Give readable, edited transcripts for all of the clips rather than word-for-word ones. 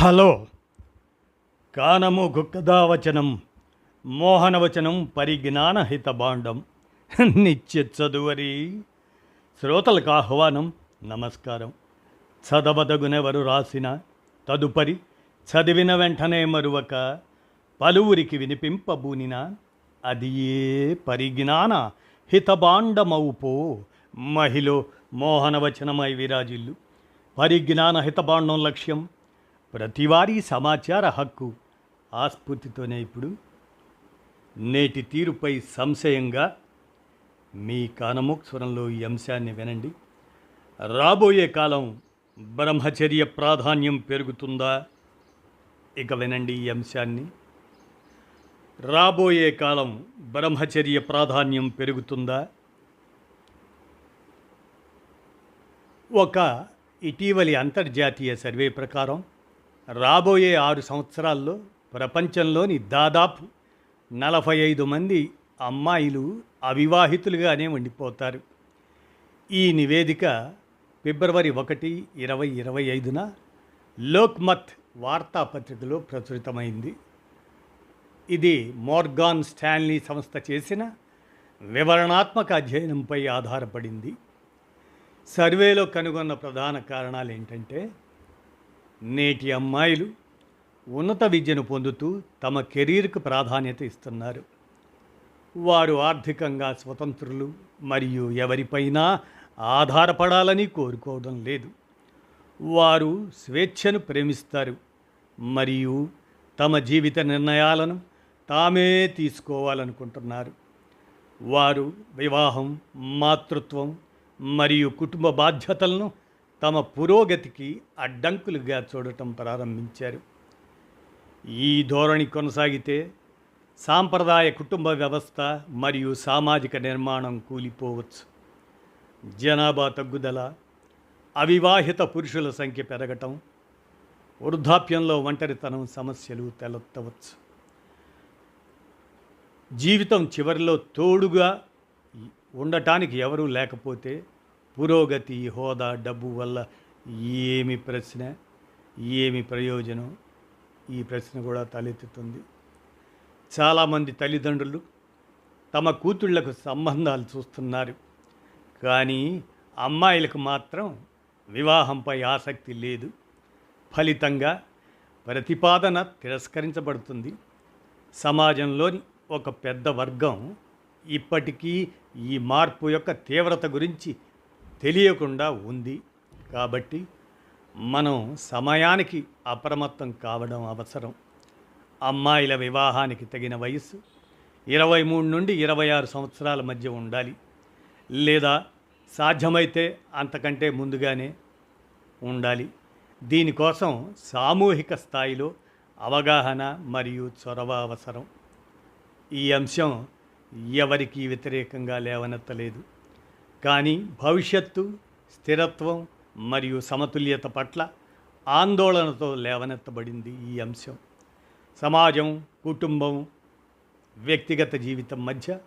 Hello కానము గుక్కదావచనం మోహనవచనం పరిజ్ఞాన హితబాండం నిత్య చదువరి శ్రోతలకు ఆహ్వానం నమస్కారం. చదవదగునెవరు రాసిన తదుపరి చదివిన వెంటనే మరువక పలువురికి వినిపింపబూనిన అది ఏ పరిజ్ఞాన హితబాండమవుపో మహిళ మోహనవచనమై విరాజిల్లు. పరిజ్ఞాన హితబాండం లక్ష్యం ప్రతివారీ సమాచార హక్కు. ఆ స్ఫూర్తితోనే ఇప్పుడు నేటి తీరుపై సంశయంగా మీ కానమోక్స్వరంలో ఈ అంశాన్ని వినండి. రాబోయే కాలం బ్రహ్మచర్య ప్రాధాన్యం పెరుగుతుందా? ఇక వినండి ఈ అంశాన్ని. రాబోయే కాలం బ్రహ్మచర్య ప్రాధాన్యం పెరుగుతుందా? ఒక ఇటీవలి అంతర్జాతీయ సర్వే ప్రకారం రాబోయే 6 సంవత్సరాల్లో ప్రపంచంలోని దాదాపు 45 మంది అమ్మాయిలు అవివాహితులుగానే ఉండిపోతారు. ఈ నివేదిక ఫిబ్రవరి 1, 2025న లోక్మత్ వార్తాపత్రికలో ప్రచురితమైంది. ఇది మోర్గాన్ స్టాన్లీ సంస్థ చేసిన వివరణాత్మక అధ్యయనంపై ఆధారపడింది. సర్వేలో కనుగొన్న ప్రధాన కారణాలు ఏంటంటే, నేటి అమ్మాయిలు ఉన్నత విద్యను పొందుతూ తమ కెరీర్కు ప్రాధాన్యత ఇస్తున్నారు. వారు ఆర్థికంగా స్వతంత్రులు మరియు ఎవరిపైనా ఆధారపడాలని కోరుకోవడం లేదు. వారు స్వేచ్ఛను ప్రేమిస్తారు మరియు తమ జీవిత నిర్ణయాలను తామే తీసుకోవాలనుకుంటున్నారు. వారు వివాహం, మాతృత్వం మరియు కుటుంబ బాధ్యతలను తమ పురోగతికి అడ్డంకులుగా చూడటం ప్రారంభించారు. ఈ ధోరణి కొనసాగితే సాంప్రదాయ కుటుంబ వ్యవస్థ మరియు సామాజిక నిర్మాణం కూలిపోవచ్చు. జనాభా తగ్గుదల, అవివాహిత పురుషుల సంఖ్య పెరగటం, వృద్ధాప్యంలో ఒంటరితనం సమస్యలు తలెత్తవచ్చు. జీవితం చివరిలో తోడుగా ఉండటానికి ఎవరూ లేకపోతే పురోగతి, హోదా, డబ్బు వల్ల ఏమి ప్రశ్న, ఏమి ప్రయోజనం? ఈ ప్రశ్న కూడా తలెత్తుతుంది. చాలామంది తల్లిదండ్రులు తమ కూతుళ్లకు సంబంధాలు చూస్తున్నారు, కానీ అమ్మాయిలకు మాత్రం వివాహంపై ఆసక్తి లేదు. ఫలితంగా ప్రతిపాదన తిరస్కరించబడుతుంది. సమాజంలోని ఒక పెద్ద వర్గం ఇప్పటికీ ఈ మార్పు యొక్క తీవ్రత గురించి తెలియకుండా ఉంది. కాబట్టి మనం సమయానికి అప్రమత్తం కావడం అవసరం. అమ్మాయిల వివాహానికి తగిన వయస్సు 23 నుండి 26 సంవత్సరాల మధ్య ఉండాలి, లేదా సాధ్యమైతే అంతకంటే ముందుగానే ఉండాలి. దీనికోసం సామూహిక స్థాయిలో అవగాహన మరియు చొరవ అవసరం. ఈ అంశం ఎవరికీ వ్యతిరేకంగా లేవనెత్తలేదు, కానీ భవిష్యత్తు, స్థిరత్వం మరియు సమతుల్యత పట్ల ఆందోళనతో లేవనెత్తబడింది. ఈ అంశం సమాజం, కుటుంబం, వ్యక్తిగత జీవితం మధ్య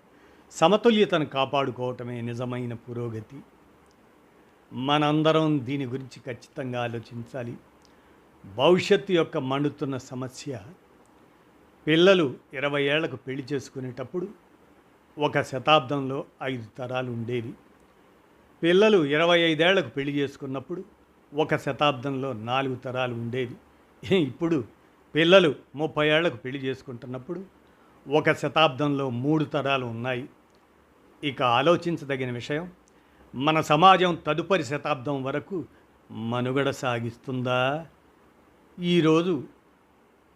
సమతుల్యతను కాపాడుకోవటమే నిజమైన పురోగతి. మనందరం దీని గురించి ఖచ్చితంగా ఆలోచించాలి. భవిష్యత్తు యొక్క మండుతున్న సమస్య, పిల్లలు 20 ఏళ్లకు పెళ్లి చేసుకునేటప్పుడు ఒక శతాబ్దంలో 5 తరాలు ఉండేవి. పిల్లలు 25 ఏళ్లకు పెళ్లి చేసుకున్నప్పుడు ఒక శతాబ్దంలో 4 తరాలు ఉండేవి. ఇప్పుడు పిల్లలు 30 ఏళ్లకు పెళ్లి చేసుకుంటున్నప్పుడు ఒక శతాబ్దంలో 3 తరాలు ఉన్నాయి. ఇక ఆలోచించదగిన విషయం, మన సమాజం తదుపరి శతాబ్దం వరకు మనుగడ సాగిస్తుందా? ఈరోజు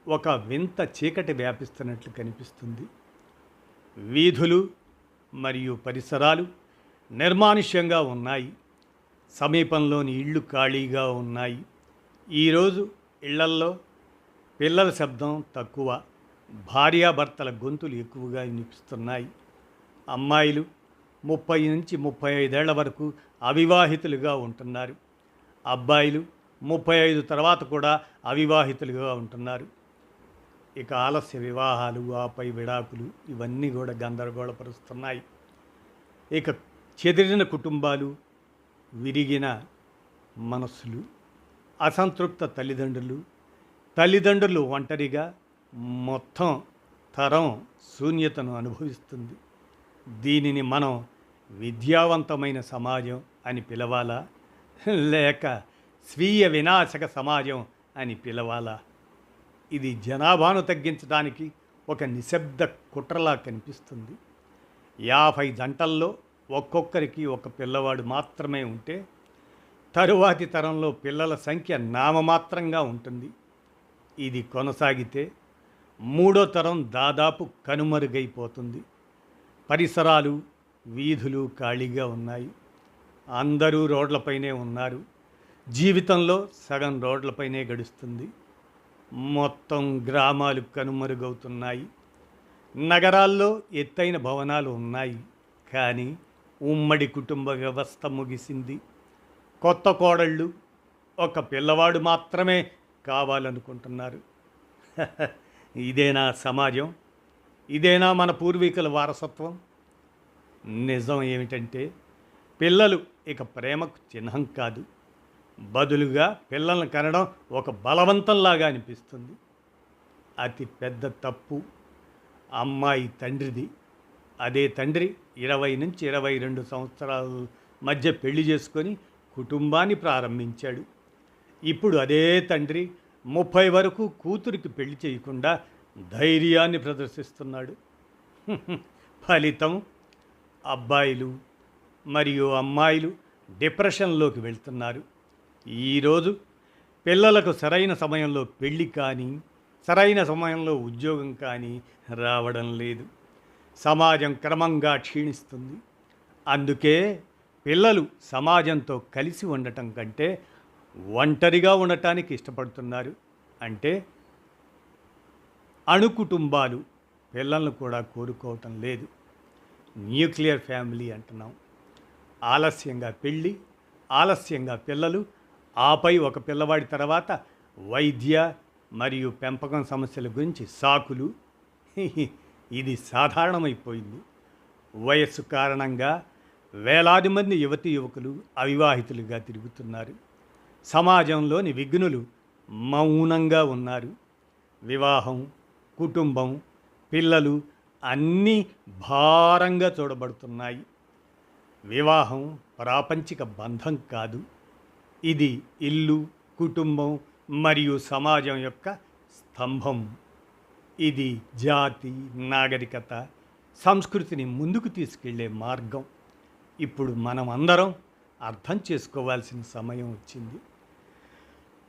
ఒక వింత చీకటి వ్యాపిస్తున్నట్లు కనిపిస్తుంది. వీధులు మరియు పరిసరాలు నిర్మానుష్యంగా ఉన్నాయి. సమీపంలోని ఇళ్ళు ఖాళీగా ఉన్నాయి. ఈరోజు ఇళ్లల్లో పిల్లల శబ్దం తక్కువ, భార్యాభర్తల గొంతులు ఎక్కువగా వినిపిస్తున్నాయి. అమ్మాయిలు 30 నుంచి 35 ఏళ్ల వరకు అవివాహితులుగా ఉంటున్నారు. అబ్బాయిలు 35 తర్వాత కూడా అవివాహితులుగా ఉంటున్నారు. ఇక ఆలస్య వివాహాలు, ఆపై విడాకులు, ఇవన్నీ కూడా గందరగోళపరుస్తున్నాయి. ఇక చెదిరిన కుటుంబాలు, విరిగిన మనస్సులు, అసంతృప్త తల్లిదండ్రులు, తల్లిదండ్రులు ఒంటరిగా మొత్తం తరం శూన్యతను అనుభవిస్తుంది. దీనిని మనం విద్యావంతమైన సమాజం అని పిలవాలా, లేక స్వీయ వినాశక సమాజం అని పిలవాలా? ఇది జనాభాను తగ్గించడానికి ఒక నిశ్శబ్ద కుట్రలా కనిపిస్తుంది. 50 జంటల్లో ఒక్కొక్కరికి ఒక పిల్లవాడు మాత్రమే ఉంటే తరువాతి తరంలో పిల్లల సంఖ్య నామమాత్రంగా ఉంటుంది. ఇది కొనసాగితే మూడో తరం దాదాపు కనుమరుగైపోతుంది. పరిసరాలు, వీధులు ఖాళీగా ఉన్నాయి. అందరూ రోడ్లపైనే ఉన్నారు. జీవితంలో సగం రోడ్లపైనే గడుస్తుంది. మొత్తం గ్రామాలు కనుమరుగవుతున్నాయి. నగరాల్లో ఎత్తైన భవనాలు ఉన్నాయి, కానీ ఉమ్మడి కుటుంబ వ్యవస్థ ముగిసింది. కొత్త కోడళ్ళు ఒక పిల్లవాడు మాత్రమే కావాలనుకుంటున్నారు. ఇదేనా సమాజం? ఇదేనా మన పూర్వీకుల వారసత్వం? నిజం ఏమిటంటే పిల్లలు ఇక ప్రేమకు చిహ్నం కాదు. బదులుగా పిల్లల్ని కనడం ఒక బలవంతంలాగా అనిపిస్తుంది. అతి పెద్ద తప్పు అమ్మాయి తండ్రిది. అదే తండ్రి 20 నుంచి 22 సంవత్సరాల మధ్య పెళ్లి చేసుకొని కుటుంబాన్ని ప్రారంభించాడు. ఇప్పుడు అదే తండ్రి 30 వరకు కూతురికి పెళ్లి చేయకుండా ధైర్యాన్ని ప్రదర్శిస్తున్నాడు. ఫలితం అబ్బాయిలు మరియు అమ్మాయిలు డిప్రెషన్లోకి వెళ్తున్నారు. ఈరోజు పిల్లలకు సరైన సమయంలో పెళ్ళి కానీ, సరైన సమయంలో ఉద్యోగం కానీ రావడం లేదు. సమాజం క్రమంగా క్షీణిస్తుంది. అందుకే పిల్లలు సమాజంతో కలిసి ఉండటం కంటే ఒంటరిగా ఉండటానికి ఇష్టపడుతున్నారు. అంటే అణు కుటుంబాలు పిల్లలను కూడా కోరుకోవటం లేదు. న్యూక్లియర్ ఫ్యామిలీ అంటున్నాం. ఆలస్యంగా పెళ్ళి, ఆలస్యంగా పిల్లలు, ఆపై ఒక పిల్లవాడి తర్వాత వైద్య మరియు పెంపకం సమస్యల గురించి సాకులు. ఇది సాధారణమైపోయింది. వయస్సు కారణంగా వేలాది మంది యువతీ యువకులు అవివాహితులుగా తిరుగుతున్నారు. సమాజంలోని విఘ్నులు మౌనంగా ఉన్నారు. వివాహం, కుటుంబం, పిల్లలు అన్నీ భారంగా చూడబడుతున్నాయి. వివాహం ప్రాపంచిక బంధం కాదు. ఇది ఇల్లు, కుటుంబం మరియు సమాజం యొక్క స్తంభం. ఇది జాతి, నాగరికత, సంస్కృతిని ముందుకు తీసుకెళ్లే మార్గం. ఇప్పుడు మనం అందరం అర్థం చేసుకోవాల్సిన సమయం వచ్చింది.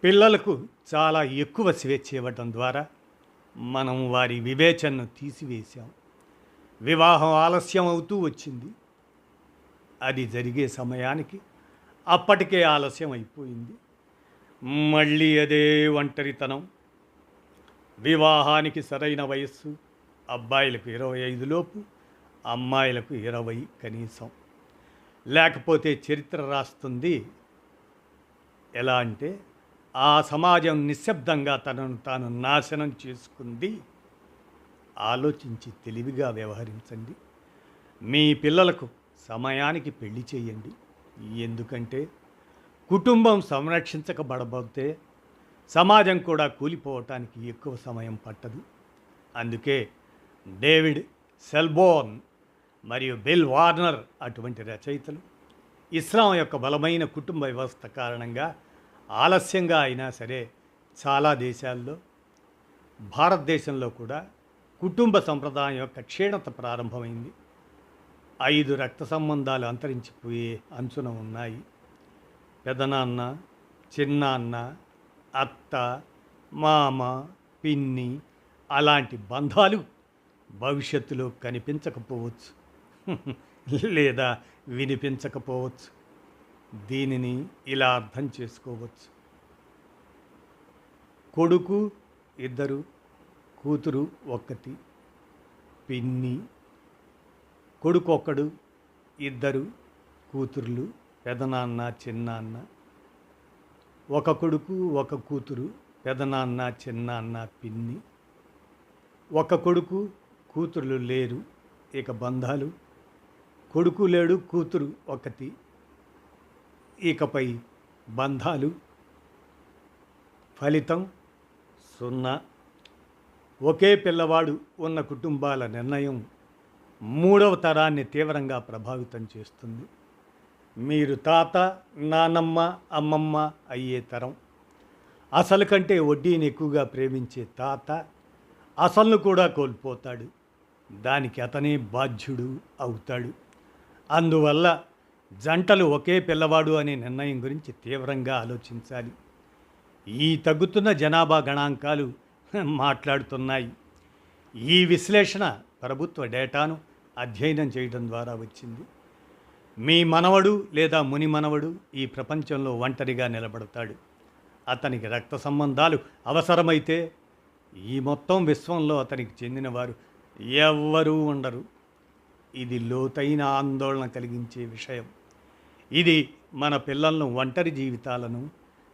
పిల్లలకు చాలా ఎక్కువ స్వేచ్ఛ ఇవ్వటం ద్వారా మనం వారి వివేచనను తీసివేశాం. వివాహం ఆలస్యం అవుతూ వచ్చింది. అది జరిగే సమయానికి అప్పటికే ఆలస్యం అయిపోయింది. మళ్ళీ అదే ఒంటరితనం. వివాహానికి సరైన వయస్సు అబ్బాయిలకు 25 లోపు, అమ్మాయిలకు 20 కనీసం. లేకపోతే చరిత్ర రాస్తుంది. ఎలా అంటే ఆ సమాజం నిశ్శబ్దంగా తనను తాను నాశనం చేసుకుంది. ఆలోచించి తెలివిగా వ్యవహరించండి. మీ పిల్లలకు సమయానికి పెళ్లి చేయండి. ఎందుకంటే కుటుంబం సంరక్షించకబడబోతే సమాజం కూడా కూలిపోవటానికి ఎక్కువ సమయం పట్టదు. అందుకే డేవిడ్ సెల్బోర్న్ మరియు బిల్ వార్నర్ అటువంటి రచయితలు ఇస్లాం యొక్క బలమైన కుటుంబ వ్యవస్థ కారణంగా ఆలస్యంగా అయినా సరే చాలా దేశాల్లో, భారతదేశంలో కూడా కుటుంబ సంప్రదాయం యొక్క క్షీణత ప్రారంభమైంది. 5 రక్త సంబంధాలు అంతరించిపోయే అంచున ఉన్నాయి. పెదనాన్న, చిన్నాన్న, అత్త, మామ, పిన్ని అలాంటి బంధాలు భవిష్యత్తులో కనిపించకపోవచ్చు, లేదా వినిపించకపోవచ్చు. దీనిని ఇలా అర్థం చేసుకోవచ్చు. కొడుకు 2, కూతురు 1, పిన్ని. కొడుకు 1, 2 కూతుర్లు, పెదనాన్న, చిన్నాన్న. ఒక కొడుకు, ఒక కూతురు, పెదనాన్న, చిన్నాన్న, పిన్ని. ఒక కొడుకు, కూతుర్లు లేరు, ఇక బంధాలు. కొడుకు లేడు, కూతురు 1, ఇకపై బంధాలు. ఫలితం 0. ఒకే పిల్లవాడు ఉన్న కుటుంబాల నిర్ణయం మూడవ తరాన్ని తీవ్రంగా ప్రభావితం చేస్తుంది. మీరు తాత, నానమ్మ, అమ్మమ్మ అయ్యే తరం. అసలు కంటే వడ్డీని ఎక్కువగా ప్రేమించే తాత అసలును కూడా కోల్పోతాడు. దానికి అతనే బాధ్యుడు అవుతాడు. అందువల్ల జంటలు ఒకే పిల్లవాడు అనే నిర్ణయం గురించి తీవ్రంగా ఆలోచించాలి. ఈ తగ్గుతున్న జనాభా గణాంకాలు మాట్లాడుతున్నాయి. ఈ విశ్లేషణ ప్రభుత్వ డేటాను అధ్యయనం చేయడం ద్వారా వచ్చింది. మీ మనవడు లేదా ముని మనవడు ఈ ప్రపంచంలో ఒంటరిగా నిలబడతాడు. అతనికి రక్త సంబంధాలు అవసరమైతే ఈ మొత్తం విశ్వంలో అతనికి చెందినవారు ఎవ్వరూ ఉండరు. ఇది లోతైన ఆందోళన కలిగించే విషయం. ఇది మన పిల్లలను ఒంటరి జీవితాలను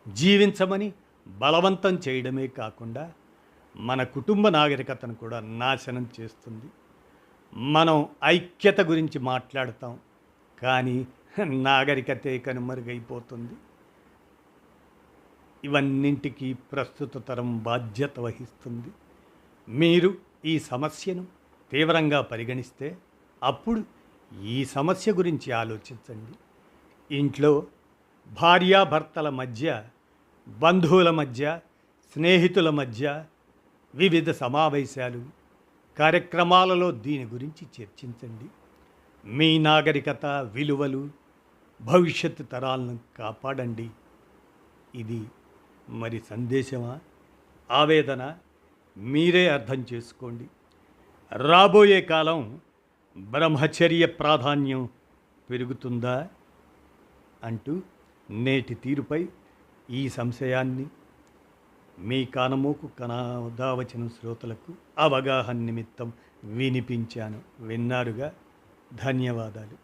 జీవించమని బలవంతం చేయడమే కాకుండా మన కుటుంబ నాగరికతను కూడా నాశనం చేస్తుంది. మనం ఐక్యత గురించి మాట్లాడతాం, కానీ నాగరికతే కనుమరుగైపోతుంది. ఇవన్నింటికీ ప్రస్తుత తరం బాధ్యత వహిస్తుంది. మీరు ఈ సమస్యను తీవ్రంగా పరిగణిస్తే అప్పుడు ఈ సమస్య గురించి ఆలోచించండి. ఇంట్లో భార్యాభర్తల మధ్య, బంధువుల మధ్య, స్నేహితుల మధ్య వివిధ సమావేశాలు, కార్యక్రమాలలో దీని గురించి చర్చించండి. మీ నాగరికత, విలువలు, భవిష్యత్తు తరాలను కాపాడండి. ఇది మరి సందేశమా, ఆవేదన? మీరే అర్థం చేసుకోండి. రాబోయే కాలం బ్రహ్మచర్య ప్రాధాన్యం పెరుగుతుందా అంటూ నేటి తీరుపై ఈ సంశయాన్ని మీ కానమోకు కనాదావచన శ్రోతలకు అవగాహన నిమిత్తం వినిపించాను. విన్నారుగా. ధన్యవాదాలు.